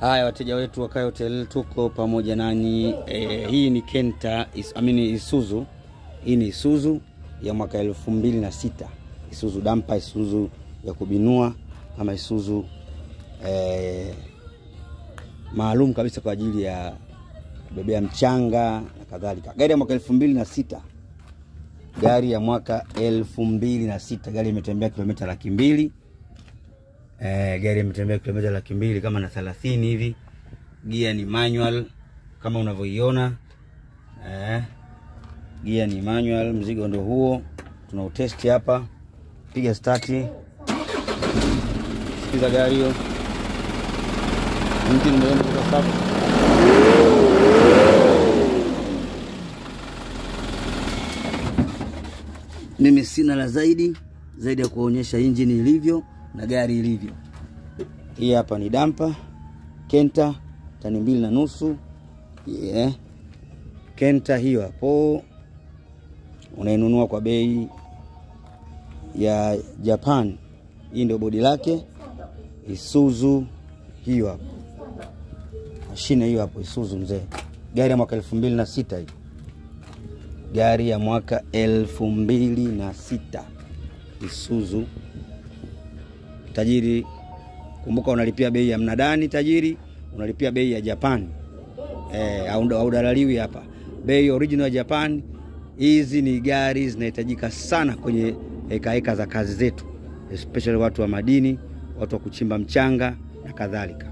Haya wateja wetu wa Kai Hotel, tuko pamoja nanyi. Hii ni Kenta, Isuzu. Hii ni Isuzu ya mwaka 2006. Isuzu damper, Isuzu ya kubinua, ama Isuzu maalum kabisa kwa ajili ya kubebea mchanga na kadhalika. Gari ya mwaka 2006. Gari ya mwaka 2006. Gari imetembea kilomita 200,000. Gari imetembea kilomita 200,000 kama na 30 hivi. Gia ni manual kama unavyoiona. Gia ni manual, mzigo ndio huo. Tunautesti hapa. Piga start. Sikiza gari hiyo. Engine imeenda kwa sababu mimi sina la zaidi ya kuonyesha engine ilivyo na gari ilivyo. Hii hapa ni damper Kenta tani 2.5. Kenta hiyo hapo unainunua kwa bei ya Japan. Hii ndio bodi lake. Isuzu hiyo hapo. Mashine hiyo hapo Isuzu mzee. Gari ya mwaka 2006 hii. Gari ya mwaka 2006 Isuzu. Tajiri, kumbuka unalipia bei ya mnadani tajiri, unalipia bei ya Japan. Au dalaliwi hapa. Bei original ya Japan. Hizi ni gari zinahitajika sana kwenye eka za kazi zetu, especially watu wa madini, watu wa kuchimba mchanga na kadhalika.